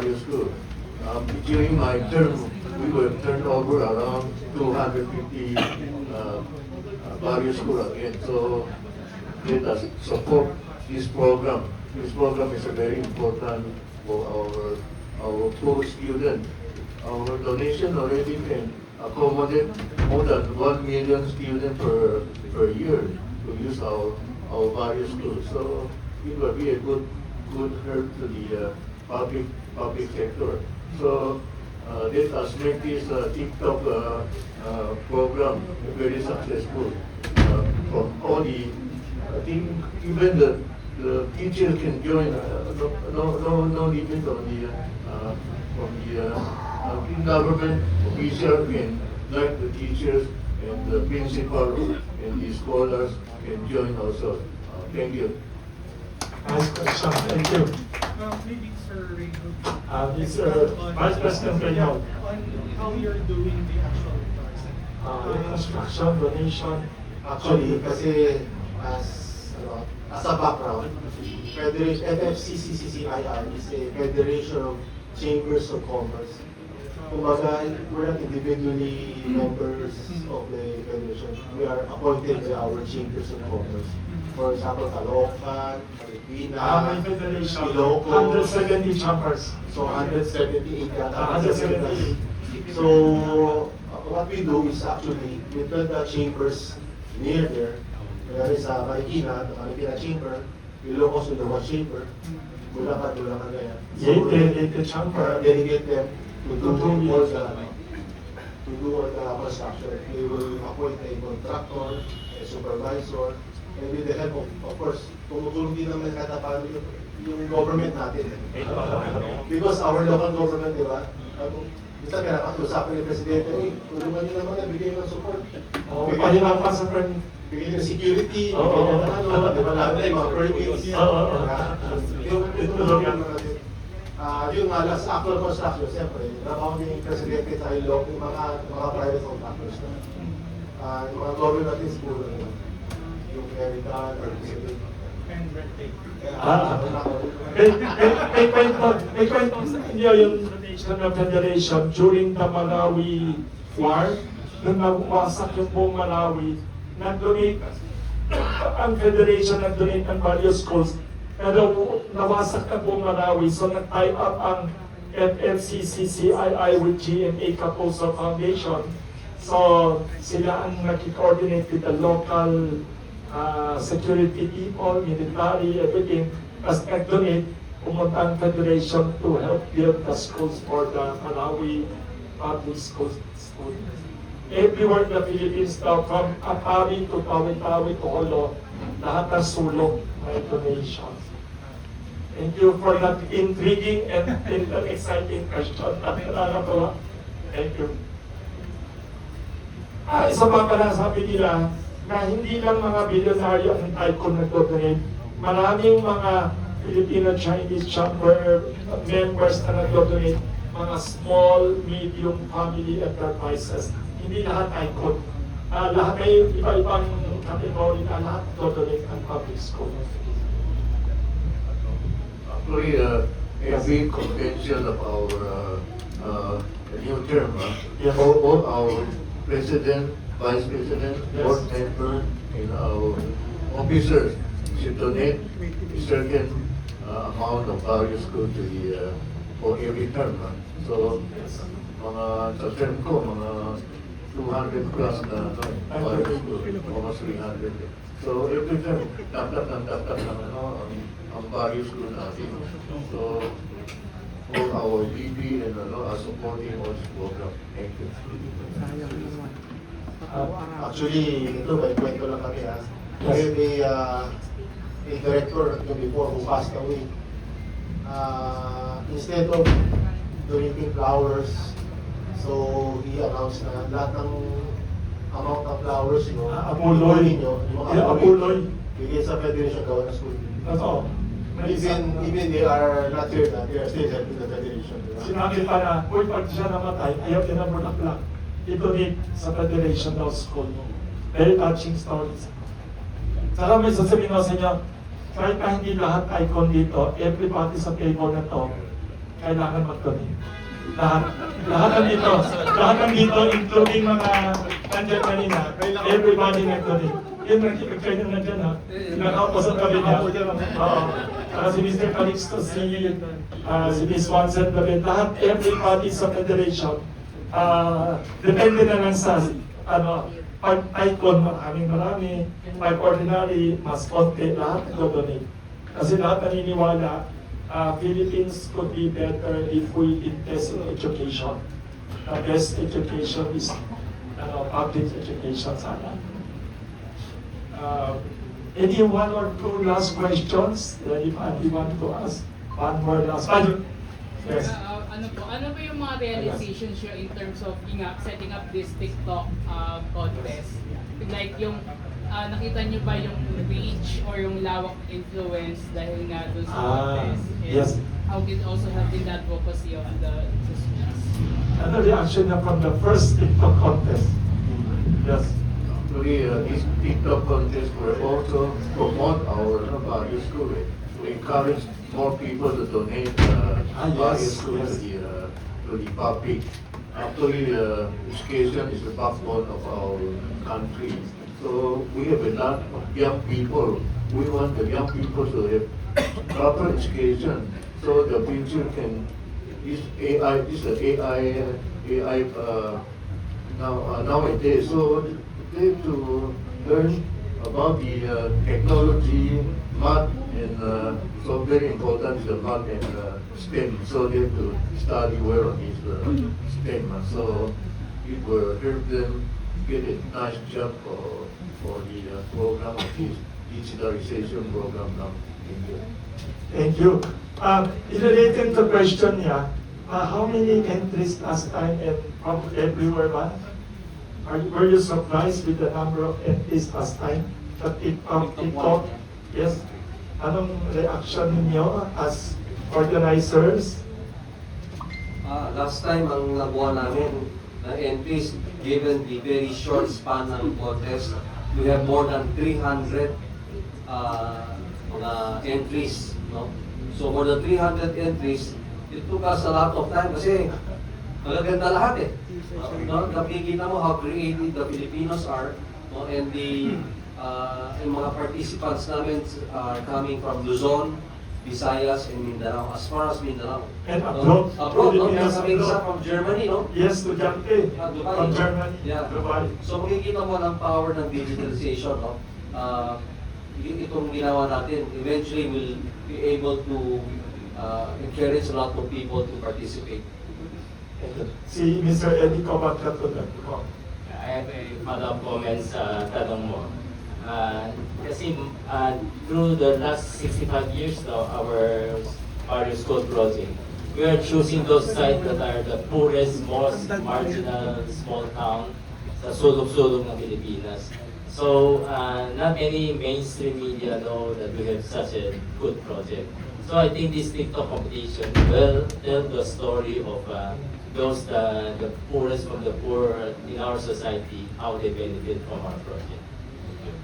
various schools. During my term, we will turn over around 250 various schools again. So let us support this program. This program is very important for our poor students. Our donation already can accommodate more than 1 million students per year to use our various schools. So it will be a good help to the public sector. So let us make this TikTok program very successful. From all the, I think even the teachers can join. No limit on the from the government official can, like the teachers and the principal and the scholars can join also. Thank you. Nice question. Thank you. Maybe Sir Rayno. Mr. Vice President Rayno. On how you're doing the actual Construction, donation. Actually, kasi as a background, FFCCCII is a Federation of Chambers of Commerce. Kumbaga, we're not individually members of the federation. We are appointed by our Chambers of Commerce. For example, Caloocan, May Marikina, federation. Ilocos. 170 chambers. So 178 yata. 178. So what we do is actually we build the chambers near there. There is a Marikina chamber, Ilocos Ilocos chamber, Bulacan Gaya. So The chamber. delegate them to do all the construction. They will appoint a contractor, a supervisor, and with the help of course, tumutulong din naman kada paano yung government natin. Because our local government, di ba? Minsan kaya nakakausapin ni Presidente, tulungan niyo naman, bigyan ng support. Palinang pa sa friend. Bigyan ng security, bigyan ng ano, di ba lahat na yung mga permits. Tulungan natin. Yung last actual construction, siyempre, trabaho ni Presidente sa ilog, yung mga private contractors na. Yung mga government natin siguro, yung American, or and red tape. May kwento sa inyo yung donation ng Federation during the Malawi War. Nung nawasak yung buong Malawi, nag-donate ang Federation, nag-donate ng various schools. Pero nawasak ang buong Malawi, so nag-tie up ang FFCCCII with GMA Kapuso Foundation. So sila ang nag-coordinate with the local security people, military, everything. As nag-donate, pumunta ang Federation to help build the schools for the Malawi public schools. Everywhere in the Philippines now, from Apari to Tawi-Tawi to Olo, lahat ng sulong may donation. Thank you for that intriguing and exciting question. Nakakatawa. Thank you. Isa pa pala sabi nila na hindi lang mga bilyonaryo ang tycoon nagdo-donate. Maraming mga Filipino-Chinese Chamber members na nagdo-donate, mga small, medium family enterprises. Hindi lahat tycoon. Lahat may iba-ibang category na lahat nagdo-donate ang public school. Actually, every convention of our new term, Yes. all our president, vice president, Yes. board member, and our officers should donate a certain amount of various good to the for every term. So, sa term ko, mga 200 plus na various good, almost 300. So, every term, dapat ng ang various good natin. So, all our DB and are supporting all this program. Thank you. Actually, ito may kwento lang kami ha. May a director before who passed away. Instead of donating flowers, so he announced na lahat ng amount of flowers, Apuloy. ninyo, yung mga Apuloy. bigay sa Federation Gawa na School. Totoo. Even they are not here na, they are still helping the Federation. Sinabi pa na, uy, pag siya namatay, ayaw din ang bulaklak. I-donate sa Federation Law School. Very touching stories. Saka may sasabihin ko sa inyo, kahit na hindi lahat icon dito, everybody sa table na to, kailangan mag-donate. Lahat nandito, including mga nandiyan kanina, everybody nag-donate. Yun, kayo na nandiyan ha. Nakaupo sa tabi niya. Oo. Si Mr. Calixto, si Ms. Swanson, lahat, everybody sa federation, depende na lang sa, pag icon, marami, pag ordinary, mas konti, lahat nag-donate. Kasi lahat naniniwala, Philippines could be better if we invest in education. The best education is public education sana. Any one or two last questions that if you want to ask? One more last. Yes. Ano po yung mga realizations nyo in terms of setting up this TikTok contest? Like yung nakita nyo ba yung reach or yung lawak influence dahil nga doon sa contest? And yes. how did also help in the advocacy of the students? Ano reaction na from the first TikTok contest? Yes. Actually, this TikTok contest will also promote our various schools to encourage more people to donate various schools to the public. Actually, education is the backbone of our country. So we have a lot of young people. We want the young people to have proper education so the future can. This AI nowadays. So they have to learn about the technology, math, and so very important is the math and STEM. So they have to study well on this STEM. So it will help them get a nice job for the program of this digitalization program now in India. Thank you. Related to question niya, how many entries last time and from everywhere ba? Were you surprised with the number of entries last time? TikTok? Yes. Anong reaction ninyo as organizers? Last time, ang nabuha namin na entries, given the very short span ng contest, we have more than 300 entries. No? So for the 300 entries, it took us a lot of time kasi magaganda lahat eh. No? Nakikita mo how creative the Filipinos are, no? And yung mga participants namin are coming from Luzon, Visayas, and Mindanao, as far as Mindanao. And No? abroad? Abroad, no? Filipinos Meron kaming isa abroad. from Germany, no? Yes, estudyante. Dubai. From Germany. Yeah. Dubai. So makikita mo ng power ng digitalization, no? Itong ginawa natin, eventually will be able to encourage a lot of people to participate. Si Mr. Eddie Cobat katulad ko. I have a follow-up comment sa tanong mo. Kasi through the last 65 years now, our various school project, we are choosing those sites that are the poorest, most marginal, small town sa sulok-sulok ng Pilipinas. So, not any mainstream media know that we have such a good project. So I think this TikTok competition will tell the story of those the poorest from the poor in our society, how they benefit from our project.